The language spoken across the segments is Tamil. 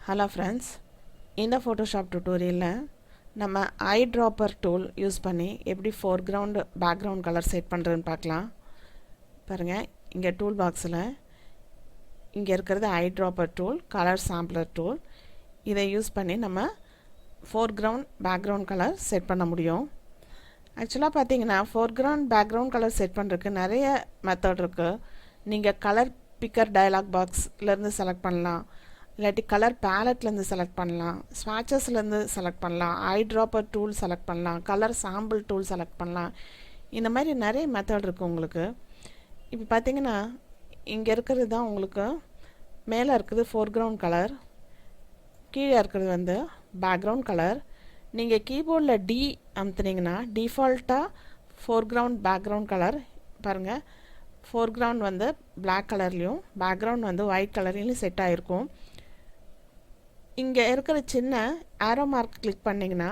Hello friends, இந்த Photoshop tutorial நம்ம eyedropper tool யூஸ் பண்ணி எப்படி foreground background color செட் பண்றதுன்னு பார்க்கலாம். பாருங்க இங்க டூல் பாக்ஸ்ல இங்க இருக்குது eyedropper tool, color sampler tool. இதை யூஸ் பண்ணி நம்ம foreground background color செட் பண்ண முடியும். Actually பாத்தீங்கன்னா foreground background color செட் பண்றதுக்கு நிறைய மெத்தட் இருக்கு. நீங்க கலர் பிக்கர் டயலாக் பாக்ஸ்ல இருந்து செலக்ட் பண்ணலாம். இல்லாட்டி கலர் பேலட்லேருந்து செலக்ட் பண்ணலாம், ஸ்வாட்சஸ்லேருந்து செலக்ட் பண்ணலாம், ஐட்ராப்பர் டூல் செலக்ட் பண்ணலாம், கலர் சாம்பிள் டூல் செலக்ட் பண்ணலாம். இந்த மாதிரி நிறைய மெத்தட் இருக்குது உங்களுக்கு. இப்போ பார்த்தீங்கன்னா இங்கே இருக்கிறது தான் உங்களுக்கு மேலே இருக்குது ஃபோர்க்ரவுண்ட் கலர், கீழே இருக்கிறது வந்து பேக்ரவுண்ட் கலர். நீங்கள் கீபோர்டில் டி அமுத்துனீங்கன்னா டிஃபால்ட்டாக ஃபோர்க்ரவுண்ட் பேக்ரவுண்ட் கலர் பாருங்கள். ஃபோர்க்ரவுண்ட் வந்து பிளாக் கலர்லேயும் பேக்ரவுண்ட் வந்து ஒயிட் கலர்லேயும் செட் ஆகிருக்கும். இங்கே இருக்கிற சின்ன ஆரோ மார்க் கிளிக் பண்ணிங்கன்னா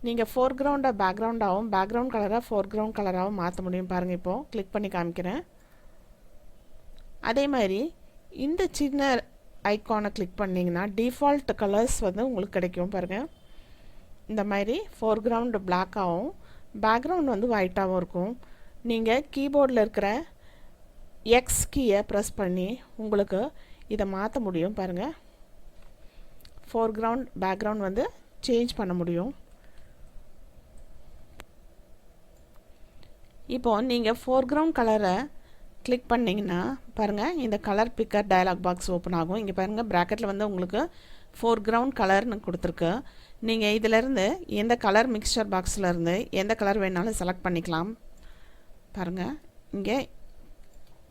நீங்கள் ஃபோர்க்ரவுண்டை பேக்ரவுண்டாகவும் பேக்ரவுண்ட் கலராக ஃபோர்க்ரவுண்ட் கலராகவும் மாற்ற முடியும். பாருங்கள் இப்போது கிளிக் பண்ணி காமிக்கிறேன். அதே மாதிரி இந்த சின்ன ஐக்கானை கிளிக் பண்ணிங்கன்னா டிஃபால்ட் கலர்ஸ் வந்து உங்களுக்கு கிடைக்கும். பாருங்கள் இந்த மாதிரி ஃபோர்க்ரவுண்டு பிளாக்காகவும் பேக்ரவுண்ட் வந்து ஒயிட்டாகவும் இருக்கும். நீங்கள் கீபோர்டில் இருக்கிற எக்ஸ் கீயை ப்ரெஸ் பண்ணி உங்களுக்கு இதை மாற்ற முடியும். பாருங்கள் ஃபோர்க்ரவுண்ட் பேக்ரவுண்ட் வந்து சேஞ்ச் பண்ண முடியும். இப்போது நீங்கள் ஃபோர்க்ரவுண்ட் கலரை கிளிக் பண்ணிங்கன்னா பாருங்கள் இந்த colour bigger dialog box open ஆகும். இங்கே பாருங்கள் ப்ராக்கெட்டில் வந்து உங்களுக்கு ஃபோர்க்ரவுண்ட் கலர்னு கொடுத்துருக்கு. நீங்கள் இதிலேருந்து எந்த கலர் மிக்சர் பாக்ஸ்லேருந்து எந்த கலர் வேணாலும் செலக்ட் பண்ணிக்கலாம். பாருங்கள் இங்கே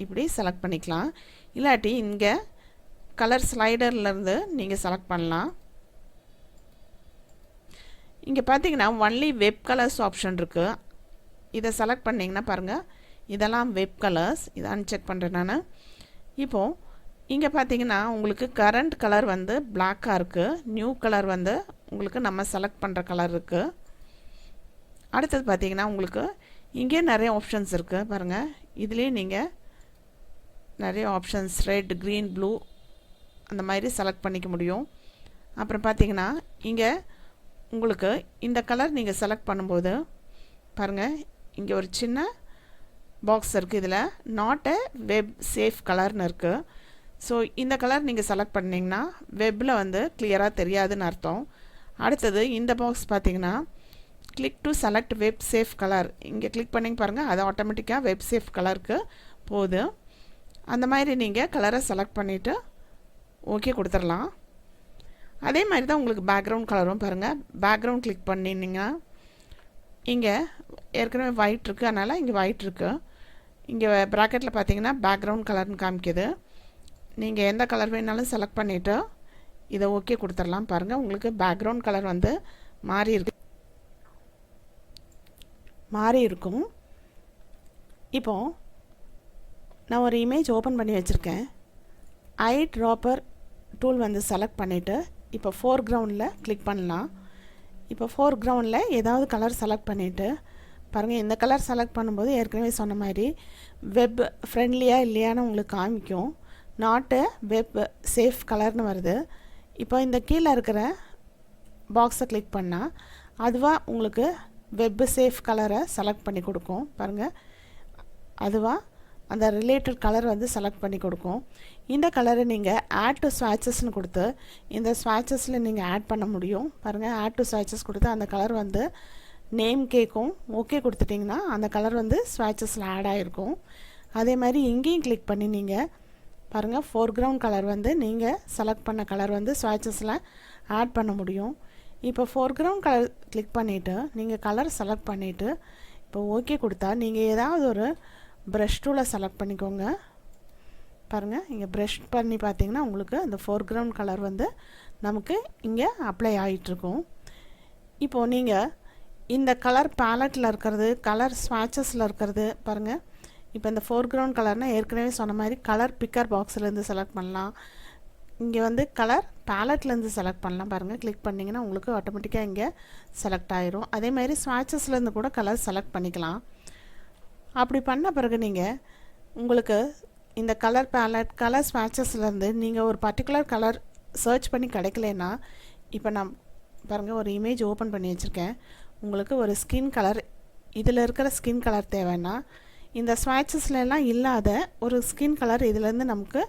இப்படி செலக்ட் பண்ணிக்கலாம். இல்லாட்டி இங்கே கலர் ஸ்லைடர்லேருந்து நீங்கள் செலக்ட் பண்ணலாம். இங்கே பார்த்தீங்கன்னா ஒன்லி வெப் கலர்ஸ் ஆப்ஷன் இருக்குது. இதை செலக்ட் பண்ணிங்கன்னா பாருங்கள் இதெல்லாம் வெப் கலர்ஸ். இதை அன்செக் பண்ணுறேன் நான். இப்போது இங்கே பார்த்தீங்கன்னா உங்களுக்கு கரண்ட் கலர் வந்து பிளாக்காக இருக்குது, நியூ கலர் வந்து உங்களுக்கு நம்ம செலக்ட் பண்ணுற கலர் இருக்குது. அடுத்தது பார்த்தீங்கன்னா உங்களுக்கு இங்கே நிறைய ஆப்ஷன்ஸ் இருக்குது. பாருங்கள் இதுலேயே நீங்கள் நிறைய ஆப்ஷன்ஸ் ரெட், க்ரீன், ப்ளூ அந்த மாதிரி செலக்ட் பண்ணிக்க முடியும். அப்புறம் பார்த்தீங்கன்னா இங்கே உங்களுக்கு இந்த கலர் நீங்கள் செலக்ட் பண்ணும்போது பாருங்கள் இங்கே ஒரு சின்ன பாக்ஸ் இருக்குது. இதில் நாட் எ வெப் சேஃப் கலர்னு இருக்குது. ஸோ இந்த கலர் நீங்கள் செலக்ட் பண்ணிங்கன்னா வெப்பில் வந்து கிளியராக தெரியாதுன்னு அர்த்தம். அடுத்தது இந்த பாக்ஸ் பார்த்தீங்கன்னா click to select web safe colour. இங்கே கிளிக் பண்ணிங்க பாருங்கள் அது ஆட்டோமேட்டிக்காக வெப் சேஃப் கலருக்கு போகுது. அந்த மாதிரி நீங்கள் கலரை செலக்ட் பண்ணிவிட்டு ஓகே கொடுத்துடலாம். அதே மாதிரி தான் உங்களுக்கு பேக்ரவுண்ட் கலரும் பாருங்கள். பேக்ரவுண்ட் கிளிக் பண்ணிங்கன்னா இங்கே ஏற்கனவே ஒயிட் இருக்குது, அதனால் இங்கே ஒயிட் இருக்குது. இங்கே ப்ராக்கெட்டில் பார்த்தீங்கன்னா பேக்ரவுண்ட் கலர்னு காமிக்குது. நீங்கள் எந்த கலர் வேணாலும் செலக்ட் பண்ணிவிட்டு இதை ஓகே கொடுத்துடலாம். பாருங்கள் உங்களுக்கு பேக்ரவுண்ட் கலர் வந்து மாறி இருக்கும். இப்போது நான் ஒரு இமேஜ் ஓப்பன் பண்ணி வச்சுருக்கேன். ஐட்ராப்பர் டூல் வந்து செலக்ட் பண்ணிவிட்டு இப்போ ஃபோர்க்ரவுண்டில் கிளிக் பண்ணலாம். இப்போ ஃபோர்க்ரவுண்டில் ஏதாவது கலர் செலக்ட் பண்ணிவிட்டு பாருங்கள் இந்த கலர் செலக்ட் பண்ணும்போது ஏற்கனவே சொன்ன மாதிரி வெப் ஃப்ரெண்ட்லியாக இல்லையான்னு உங்களுக்கு காமிக்கும். நாட்டு வெப் சேஃப் கலர்னு வருது. இப்போ இந்த கீழே இருக்கிற பாக்ஸை கிளிக் பண்ணால் அதுவாக உங்களுக்கு வெப் சேஃப் கலரை செலக்ட் பண்ணி கொடுக்கும். பாருங்கள் அதுவாக அந்த ரிலேட்டட் கலர் வந்து செலக்ட் பண்ணி கொடுக்கும். இந்த கலரை நீங்கள் ஆட் டு ஸ்வாட்சஸ்னு கொடுத்து இந்த ஸ்வாட்சஸில் நீங்கள் ஆட் பண்ண முடியும். பாருங்கள் ஆட் டு ஸ்வாட்சஸ் கொடுத்து அந்த கலர் வந்து நேம் கேட்கும். ஓகே கொடுத்துட்டிங்கன்னா அந்த கலர் வந்து ஸ்வாட்சஸில் ஆட் ஆகிருக்கும். அதே மாதிரி இங்கேயும் கிளிக் பண்ணி நீங்கள் பாருங்கள் ஃபோர்க்ரவுண்ட் கலர் வந்து நீங்கள் செலக்ட் பண்ண கலர் வந்து ஸ்வாட்சஸில் ஆட் பண்ண முடியும். இப்போ ஃபோர்க்ரவுண்ட் கலர் கிளிக் பண்ணிவிட்டு நீங்கள் கலர் செலக்ட் பண்ணிவிட்டு இப்போ ஓகே கொடுத்தா நீங்கள் ஏதாவது ஒரு ப்ரஷ் டூலை செலக்ட் பண்ணிக்கோங்க. பாருங்கள் இங்கே ப்ரஷ் பண்ணி பார்த்தீங்கன்னா உங்களுக்கு அந்த ஃபோர்க்ரவுண்ட் கலர் வந்து நமக்கு இங்கே அப்ளை ஆகிட்டுருக்கும். இப்போது நீங்கள் இந்த கலர் பேலட்டில் இருக்கிறது, கலர் ஸ்வாட்சஸில் இருக்கிறது பாருங்கள். இப்போ இந்த ஃபோர்க்ரவுண்ட் கலர்னால் ஏற்கனவே சொன்ன மாதிரி கலர் பிக்கர் பாக்ஸ்லேருந்து செலக்ட் பண்ணலாம். இங்கே வந்து கலர் பேலட்லேருந்து செலக்ட் பண்ணலாம். பாருங்கள் கிளிக் பண்ணிங்கன்னா உங்களுக்கு ஆட்டோமேட்டிக்காக இங்கே செலக்ட் ஆகிரும். அதே மாதிரி ஸ்வாட்சஸ்லேருந்து கூட கலர் செலக்ட் பண்ணிக்கலாம். அப்படி பண்ண பிறகு நீங்கள் உங்களுக்கு இந்த கலர் பேலட் கலர் ஸ்வாட்சஸ்லேருந்து நீங்கள் ஒரு பர்டிகுலர் கலர் சர்ச் பண்ணி கிடைக்கலனா இப்போ நான் பாருங்கள் ஒரு இமேஜ் ஓப்பன் பண்ணி வச்சுருக்கேன். உங்களுக்கு ஒரு ஸ்கின் கலர் இதில் இருக்கிற ஸ்கின் கலர் தேவைன்னா இந்த ஸ்வாட்சஸ்லாம் இல்லாத ஒரு ஸ்கின் கலர் இதிலேருந்து நமக்கு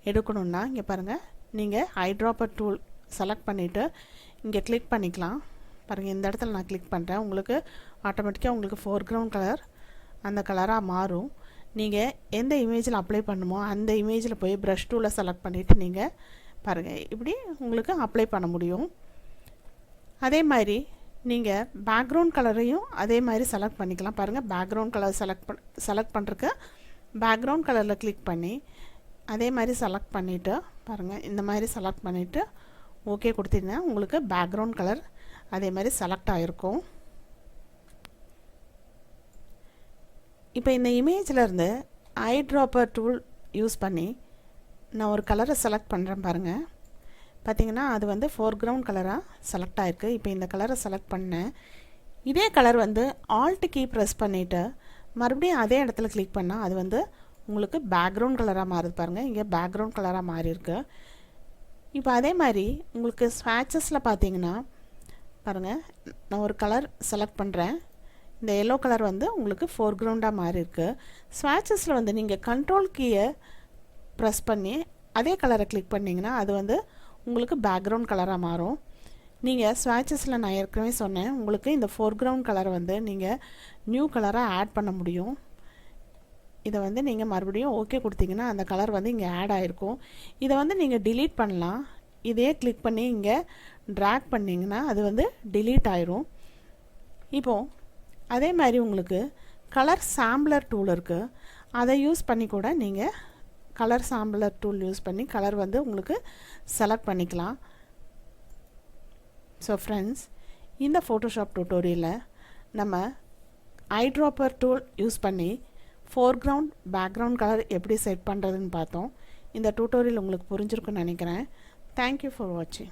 எடுக்கணுன்னா இங்கே பாருங்கள், நீங்கள் ஐட்ராப்பர் டூல் செலக்ட் பண்ணிவிட்டு இங்கே கிளிக் பண்ணிக்கலாம். பாருங்கள் இந்த இடத்துல நான் கிளிக் பண்ணுறேன். உங்களுக்கு ஆட்டோமேட்டிக்காக உங்களுக்கு ஃபோர்க்ரவுண்ட் கலர் அந்த கலராக மாறும். நீங்கள் எந்த இமேஜில் அப்ளை பண்ணுமோ அந்த இமேஜில் போய் ப்ரஷ் டூலை செலக்ட் பண்ணிவிட்டு நீங்கள் பாருங்கள் இப்படி உங்களுக்கு அப்ளை பண்ண முடியும். அதே மாதிரி நீங்கள் பேக்ரவுண்ட் கலரையும் அதே மாதிரி செலக்ட் பண்ணிக்கலாம். பாருங்கள் பேக்ரவுண்ட் கலர் செலக்ட் பண்ணுறதுக்கு பேக்ரவுண்ட் கலரில் கிளிக் பண்ணி அதே மாதிரி செலக்ட் பண்ணிவிட்டு பாருங்கள் இந்த மாதிரி செலக்ட் பண்ணிவிட்டு ஓகே கொடுத்தீங்கன்னா உங்களுக்கு பேக்ரவுண்ட் கலர் அதே மாதிரி செலக்ட் ஆகிருக்கும். இப்போ இந்த இமேஜிலேருந்து ஐட்ராப்பர் டூல் யூஸ் பண்ணி நான் ஒரு கலரை செலக்ட் பண்ணுறேன். பாருங்கள் பார்த்திங்கன்னா அது வந்து ஃபோர்க்ரவுண்ட் கலராக செலக்ட் ஆகிருக்கு. இப்போ இந்த கலரை செலக்ட் பண்ணேன். இதே கலர் வந்து ஆல்ட் கீ ப்ரெஸ் பண்ணிவிட்டு மறுபடியும் அதே இடத்துல கிளிக் பண்ணால் அது வந்து உங்களுக்கு பேக்ரவுண்ட் கலராக மாறுது. பாருங்கள் இங்கே பேக்ரவுண்ட் கலராக மாறியிருக்கு. இப்போ அதே மாதிரி உங்களுக்கு ஸ்வாட்சஸில் பார்த்தீங்கன்னா பாருங்கள் நான் ஒரு கலர் செலக்ட் பண்ணுறேன். இந்த எல்லோ கலர் வந்து உங்களுக்கு ஃபோர்க்ரவுண்டாக மாறி இருக்கு. ஸ்வாட்சஸில் வந்து நீங்கள் கண்ட்ரோல் கீயை ப்ரெஸ் பண்ணி அதே கலரை கிளிக் பண்ணிங்கன்னா அது வந்து உங்களுக்கு பேக்ரவுண்ட் கலராக மாறும். நீங்கள் ஸ்வாட்சஸில் நான் ஏற்கனவே சொன்னேன் உங்களுக்கு இந்த ஃபோர்க்ரவுண்ட் கலரை வந்து நீங்கள் நியூ கலராக ஆட் பண்ண முடியும். இதை வந்து நீங்கள் மறுபடியும் ஓகே கொடுத்தீங்கன்னா அந்த கலர் வந்து இங்கே ஆட் ஆகிருக்கும். இதை வந்து நீங்கள் டிலீட் பண்ணலாம். இதே கிளிக் பண்ணி இங்கே ட்ராக் பண்ணிங்கன்னா அது வந்து டிலீட் ஆயிரும். இப்போது அதே மாதிரி உங்களுக்கு கலர் சாம்பிளர் டூல் இருக்குது. அதை யூஸ் பண்ணி கூட நீங்கள் கலர் சாம்பிளர் டூல் யூஸ் பண்ணி கலர் வந்து உங்களுக்கு செலக்ட் பண்ணிக்கலாம். ஸோ ஃப்ரெண்ட்ஸ், இந்த ஃபோட்டோஷாப் டியூட்டோரியலில் நம்ம ஐட்ராப்பர் டூல் யூஸ் பண்ணி ஃபோர்க்ரவுண்ட் பேக்ரவுண்ட் கலர் எப்படி செட் பண்ணுறதுன்னு பார்த்தோம். இந்த டியூட்டோரியல் உங்களுக்கு புரிஞ்சிருக்குன்னு நினைக்கிறேன். தேங்க்யூ ஃபார் வாட்சிங்.